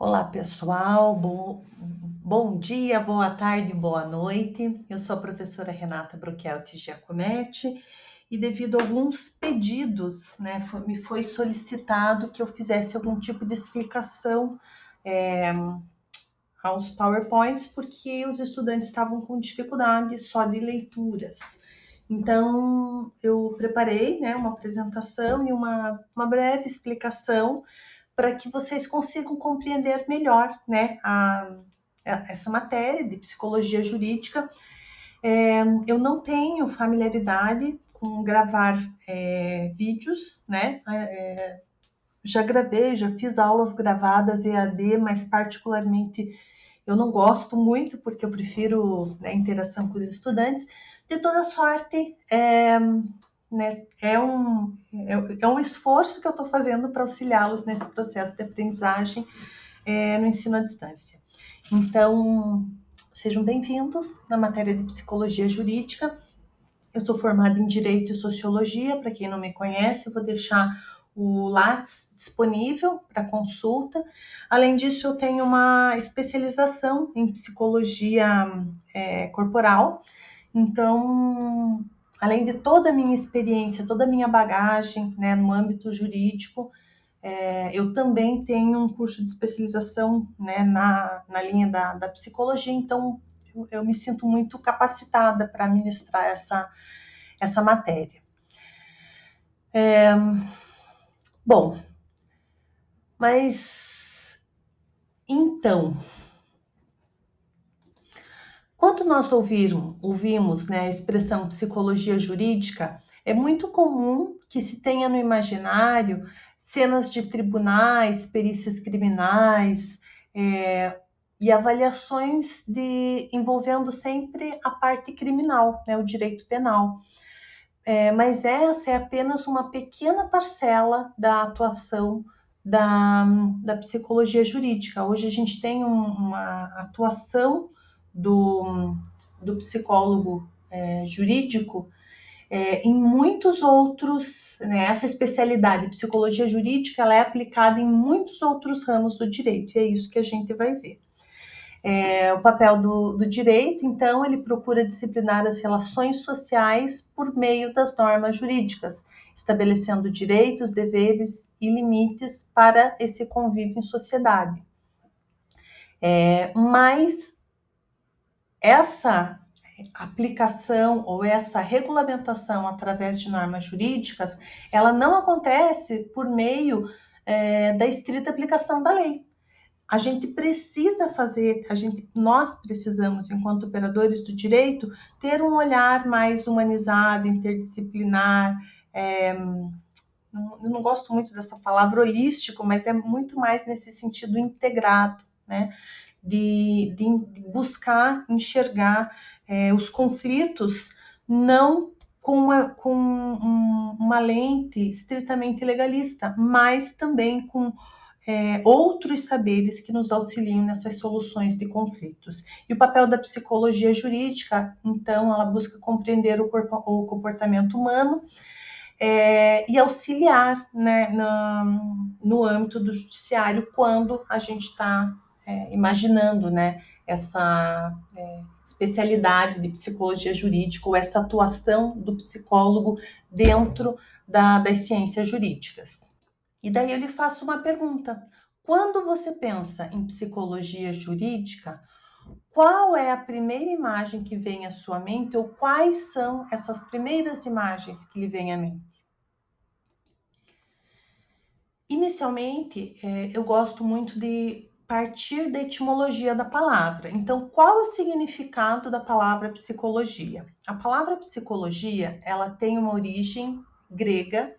Olá, pessoal. Bom dia, boa tarde, boa noite. Eu sou a professora Renata Broquelti Giacometti e devido a alguns pedidos, me foi solicitado que eu fizesse algum tipo de explicação aos PowerPoints, porque os estudantes estavam com dificuldade só de leituras. Então, eu preparei, uma apresentação e uma breve explicação para que vocês consigam compreender melhor, essa matéria de psicologia jurídica. Eu não tenho familiaridade com gravar vídeos, já gravei, já fiz aulas gravadas EAD, mas particularmente eu não gosto muito, porque eu prefiro a interação com os estudantes. De toda sorte, é um esforço que eu estou fazendo para auxiliá-los nesse processo de aprendizagem no ensino à distância. Então, sejam bem-vindos na matéria de psicologia jurídica. Eu sou formada em Direito e Sociologia, para quem não me conhece, eu vou deixar o Lattes disponível para consulta. Além disso, eu tenho uma especialização em psicologia corporal. Então, além de toda a minha experiência, toda a minha bagagem no âmbito jurídico, eu também tenho um curso de especialização na linha da psicologia, então eu me sinto muito capacitada para ministrar essa matéria. Bom, mas então, quando nós ouvimos a expressão psicologia jurídica, é muito comum que se tenha no imaginário cenas de tribunais, perícias criminais e avaliações envolvendo sempre a parte criminal, o direito penal. Mas essa é apenas uma pequena parcela da atuação da psicologia jurídica. Hoje a gente tem uma atuação do psicólogo jurídico em muitos outros, essa especialidade, psicologia jurídica, ela é aplicada em muitos outros ramos do direito, e é isso que a gente vai ver. O papel do direito, então, ele procura disciplinar as relações sociais por meio das normas jurídicas, estabelecendo direitos, deveres e limites para esse convívio em sociedade. Mas essa aplicação ou essa regulamentação através de normas jurídicas, ela não acontece por meio da estrita aplicação da lei. A gente precisa nós precisamos, enquanto operadores do direito, ter um olhar mais humanizado, interdisciplinar. Eu não gosto muito dessa palavra holístico, mas é muito mais nesse sentido integrado, de buscar enxergar os conflitos não com uma lente estritamente legalista, mas também com outros saberes que nos auxiliam nessas soluções de conflitos. E o papel da psicologia jurídica, então, ela busca compreender o comportamento humano e auxiliar no âmbito do judiciário quando a gente está imaginando essa especialidade de psicologia jurídica ou essa atuação do psicólogo dentro das ciências jurídicas. E daí eu lhe faço uma pergunta. Quando você pensa em psicologia jurídica, qual é a primeira imagem que vem à sua mente ou quais são essas primeiras imagens que lhe vêm à mente? Inicialmente, eu gosto muito de partir da etimologia da palavra. Então, qual é o significado da palavra psicologia? A palavra psicologia, ela tem uma origem grega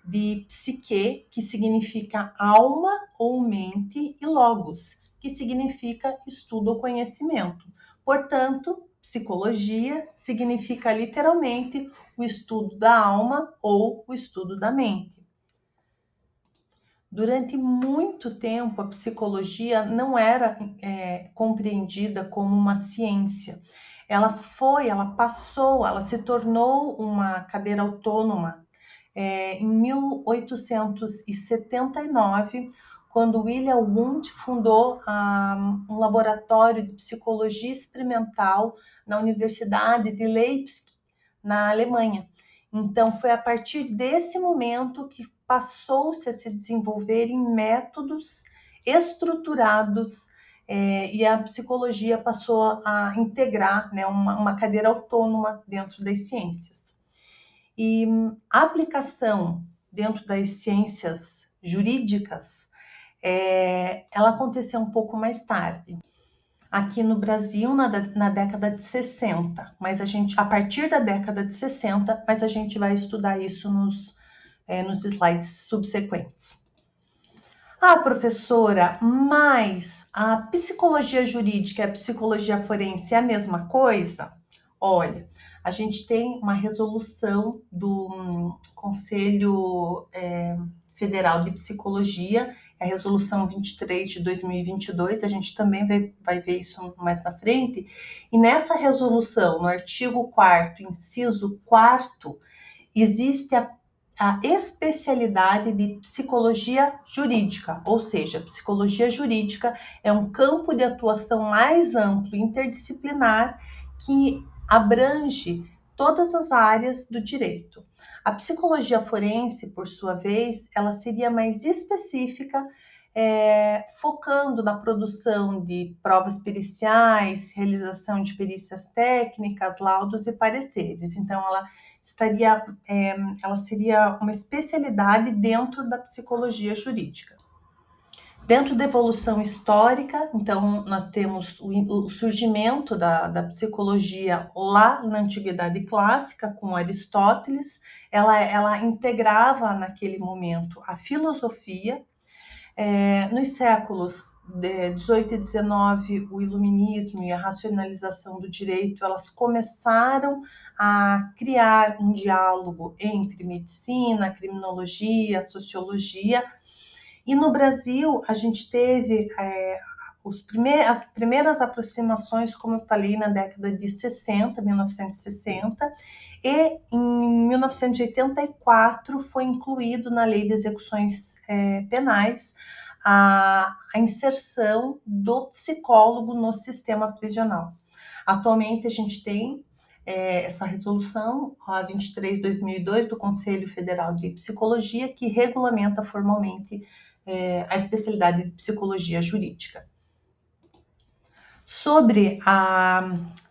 de psique, que significa alma ou mente, e logos, que significa estudo ou conhecimento. Portanto, psicologia significa literalmente o estudo da alma ou o estudo da mente. Durante muito tempo, a psicologia não era compreendida como uma ciência. Ela se tornou uma cadeira autônoma em 1879, quando William Wundt fundou um laboratório de psicologia experimental na Universidade de Leipzig, na Alemanha. Então, foi a partir desse momento que passou-se a se desenvolver em métodos estruturados e a psicologia passou a integrar, né, uma cadeira autônoma dentro das ciências. E a aplicação dentro das ciências jurídicas, ela aconteceu um pouco mais tarde. Aqui no Brasil, na década de 60, mas a partir da década de 60, mas a gente vai estudar isso nos slides subsequentes. Professora, mas a psicologia jurídica e a psicologia forense é a mesma coisa? Olha, a gente tem uma resolução do Conselho Federal de Psicologia, a resolução 23 de 2022, a gente também vai ver isso mais na frente, e nessa resolução, no artigo 4º, inciso 4º, existe a especialidade de psicologia jurídica, ou seja, psicologia jurídica é um campo de atuação mais amplo, interdisciplinar, que abrange todas as áreas do direito. A psicologia forense, por sua vez, ela seria mais específica, focando na produção de provas periciais, realização de perícias técnicas, laudos e pareceres. Então, ela seria uma especialidade dentro da psicologia jurídica. Dentro da evolução histórica, então, nós temos o surgimento da psicologia lá na Antiguidade Clássica, com Aristóteles. Ela integrava, naquele momento, a filosofia. Nos séculos 18 e 19, o iluminismo e a racionalização do direito, elas começaram a criar um diálogo entre medicina, criminologia, sociologia. E no Brasil, a gente teve as primeiras aproximações, como eu falei, na década de 60, 1960, e em 1984 foi incluído na Lei de Execuções Penais a inserção do psicólogo no sistema prisional. Atualmente, a gente tem essa resolução, a 23/2002, do Conselho Federal de Psicologia, que regulamenta formalmente a especialidade de psicologia jurídica. Sobre a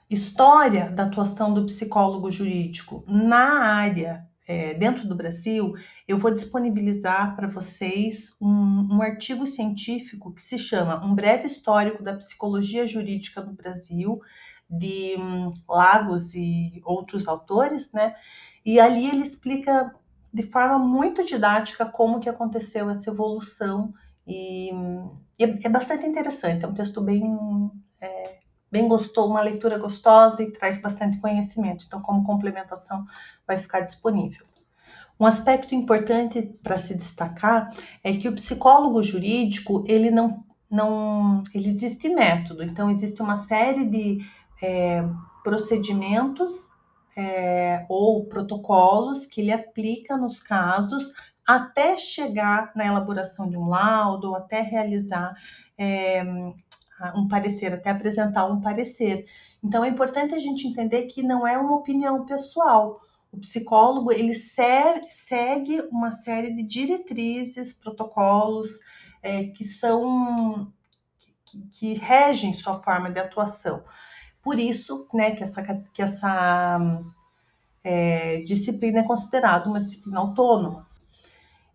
história da atuação do psicólogo jurídico na área dentro do Brasil, eu vou disponibilizar para vocês um artigo científico que se chama Um Breve Histórico da Psicologia Jurídica no Brasil, de Lagos e outros autores, né? E ali ele explica de forma muito didática como que aconteceu essa evolução e é bastante interessante, é um texto bem gostoso, uma leitura gostosa e traz bastante conhecimento, então como complementação vai ficar disponível. Um aspecto importante para se destacar é que o psicólogo jurídico, ele existe método, então existe uma série de procedimentos ou protocolos que ele aplica nos casos até chegar na elaboração de um laudo, até realizar um parecer, até apresentar um parecer. Então, é importante a gente entender que não é uma opinião pessoal. O psicólogo, ele segue uma série de diretrizes, protocolos que regem sua forma de atuação. Por isso, né, que essa disciplina é considerada uma disciplina autônoma.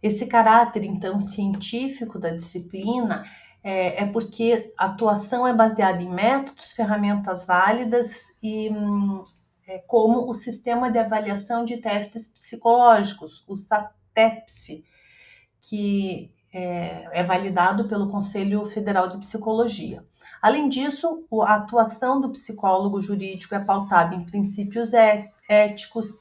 Esse caráter, então, científico da disciplina é porque a atuação é baseada em métodos, ferramentas válidas e como o Sistema de Avaliação de Testes Psicológicos, o SATEPS, que é validado pelo Conselho Federal de Psicologia. Além disso, a atuação do psicólogo jurídico é pautada em princípios éticos,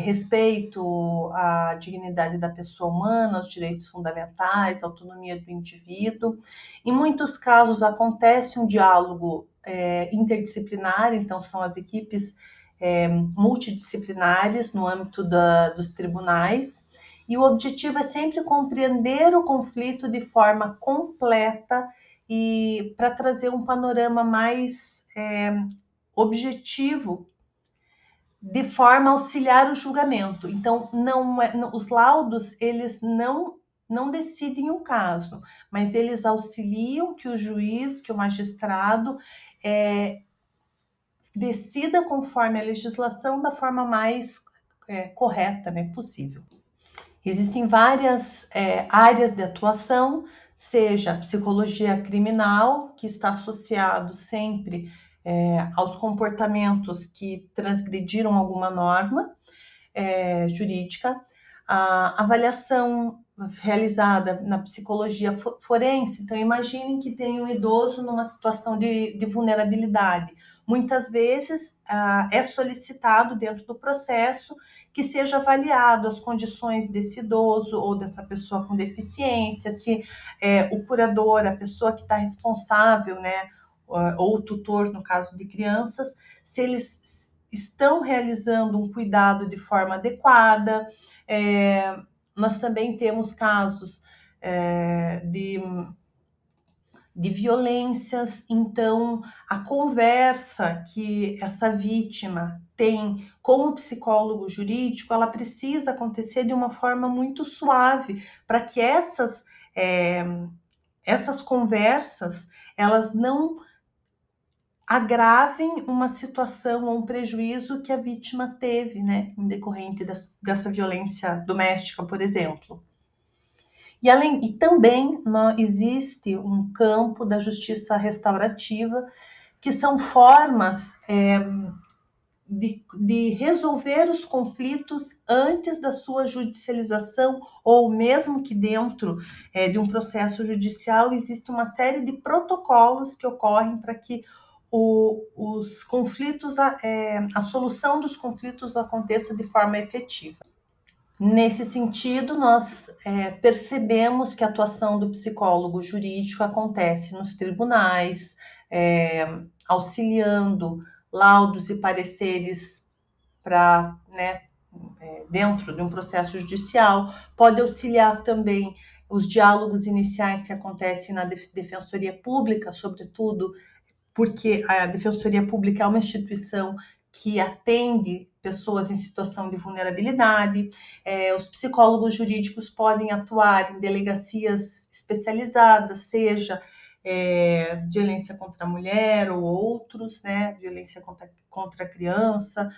respeito à dignidade da pessoa humana, aos direitos fundamentais, à autonomia do indivíduo. Em muitos casos acontece um diálogo interdisciplinar, então são as equipes multidisciplinares no âmbito dos tribunais, E o objetivo é sempre compreender o conflito de forma completa e para trazer um panorama mais objetivo, de forma a auxiliar o julgamento. Então, os laudos, eles não decidem o caso, mas eles auxiliam que o juiz, que o magistrado decida conforme a legislação da forma mais correta, né, possível. Existem várias áreas de atuação, seja a psicologia criminal, que está associado sempre aos comportamentos que transgrediram alguma norma jurídica, a avaliação realizada na psicologia forense. Então, imaginem que tem um idoso numa situação de vulnerabilidade. Muitas vezes é solicitado dentro do processo que seja avaliado as condições desse idoso ou dessa pessoa com deficiência, se o curador, a pessoa que está responsável, né, ou o tutor, no caso de crianças, se eles estão realizando um cuidado de forma adequada. Nós também temos casos de violências, então a conversa que essa vítima tem com o psicólogo jurídico, ela precisa acontecer de uma forma muito suave, para que essas conversas, elas não agravem uma situação ou um prejuízo que a vítima teve, né, em decorrente dessa violência doméstica, por exemplo. E também existe um campo da justiça restaurativa, que são formas de resolver os conflitos antes da sua judicialização, ou mesmo que dentro de um processo judicial existe uma série de protocolos que ocorrem para que os conflitos, a solução dos conflitos aconteça de forma efetiva. Nesse sentido, nós percebemos que a atuação do psicólogo jurídico acontece nos tribunais, auxiliando laudos e pareceres para, dentro de um processo judicial, pode auxiliar também os diálogos iniciais que acontecem na Defensoria Pública, sobretudo porque a Defensoria Pública é uma instituição que atende pessoas em situação de vulnerabilidade. Os psicólogos jurídicos podem atuar em delegacias especializadas, seja violência contra a mulher ou outros, né, violência contra a criança.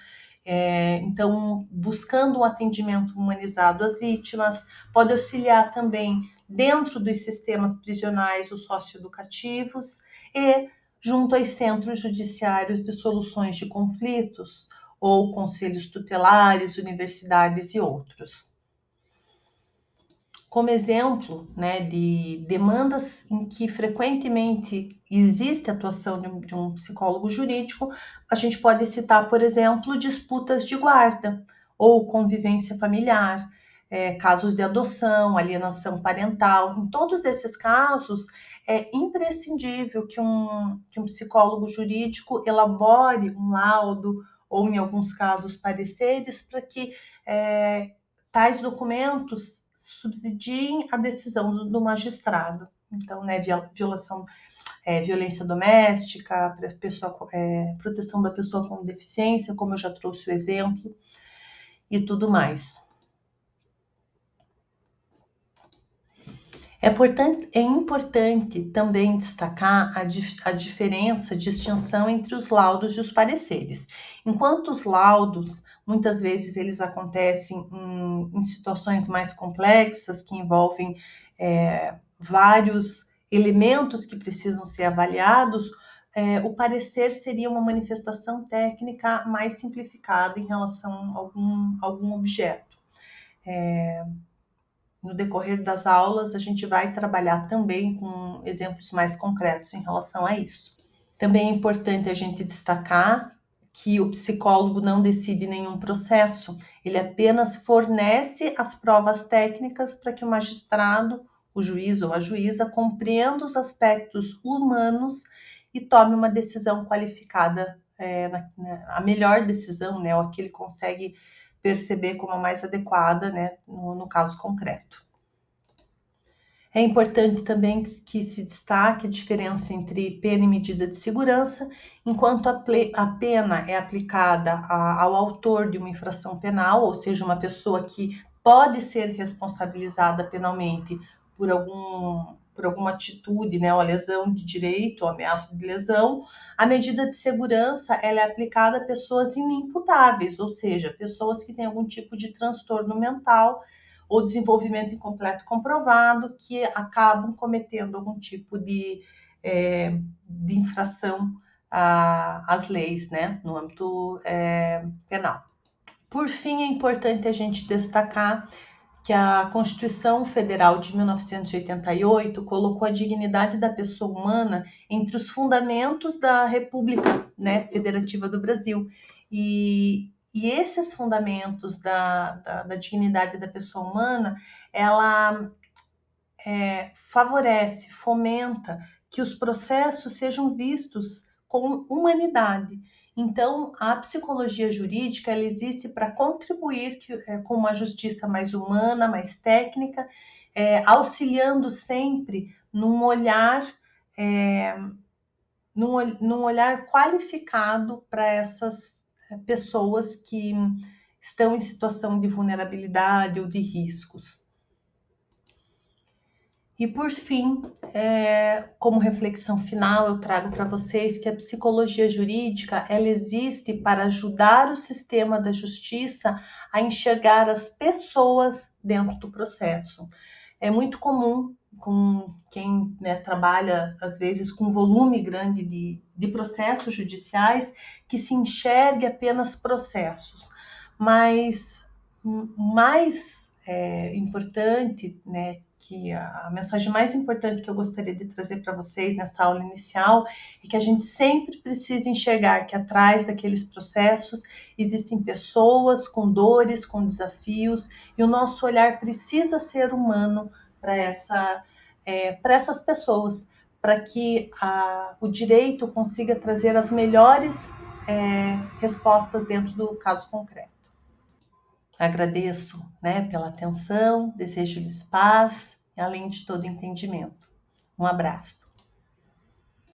Então, buscando um atendimento humanizado às vítimas, pode auxiliar também dentro dos sistemas prisionais os socioeducativos e junto aos centros judiciários de soluções de conflitos, ou conselhos tutelares, universidades e outros. Como exemplo, né, de demandas em que frequentemente existe a atuação de um psicólogo jurídico, a gente pode citar, por exemplo, disputas de guarda ou convivência familiar, casos de adoção, alienação parental. Em todos esses casos, é imprescindível que um psicólogo jurídico elabore um laudo ou, em alguns casos, pareceres para que tais documentos subsidiem a decisão do magistrado. Então, né, violência doméstica, proteção da pessoa com deficiência, como eu já trouxe o exemplo, e tudo mais. É importante também destacar a diferença, a distinção entre os laudos e os pareceres. Enquanto os laudos, muitas vezes, eles acontecem em situações mais complexas, que envolvem vários elementos que precisam ser avaliados, o parecer seria uma manifestação técnica mais simplificada em relação a algum objeto. No decorrer das aulas, a gente vai trabalhar também com exemplos mais concretos em relação a isso. Também é importante a gente destacar que o psicólogo não decide nenhum processo, ele apenas fornece as provas técnicas para que o magistrado, o juiz ou a juíza, compreenda os aspectos humanos e tome uma decisão qualificada, a melhor decisão, né, ou a que ele consegue perceber como a mais adequada, né, no caso concreto. É importante também que se destaque a diferença entre pena e medida de segurança, enquanto a pena é aplicada ao autor de uma infração penal, ou seja, uma pessoa que pode ser responsabilizada penalmente por alguma atitude, né, ou lesão de direito, ou ameaça de lesão. A medida de segurança ela é aplicada a pessoas inimputáveis, ou seja, pessoas que têm algum tipo de transtorno mental ou desenvolvimento incompleto comprovado, que acabam cometendo algum tipo de infração às leis, né, no âmbito penal. Por fim, é importante a gente destacar que a Constituição Federal de 1988 colocou a dignidade da pessoa humana entre os fundamentos da República, né, Federativa do Brasil. E esses fundamentos da dignidade da pessoa humana, ela favorece, fomenta que os processos sejam vistos com humanidade. Então, a psicologia jurídica ela existe para contribuir com uma justiça mais humana, mais técnica, auxiliando sempre num olhar qualificado para essas pessoas que estão em situação de vulnerabilidade ou de riscos. E por fim, como reflexão final, eu trago para vocês que a psicologia jurídica ela existe para ajudar o sistema da justiça a enxergar as pessoas dentro do processo. É muito comum com quem, né, trabalha, às vezes, com volume grande de processos judiciais, que se enxergue apenas processos. Mas mais importante, né, que a mensagem mais importante que eu gostaria de trazer para vocês nessa aula inicial é que a gente sempre precisa enxergar que atrás daqueles processos existem pessoas com dores, com desafios, e o nosso olhar precisa ser humano para essas pessoas, para que o direito consiga trazer as melhores respostas dentro do caso concreto. Agradeço, né, pela atenção, desejo-lhes paz, além de todo entendimento. Um abraço.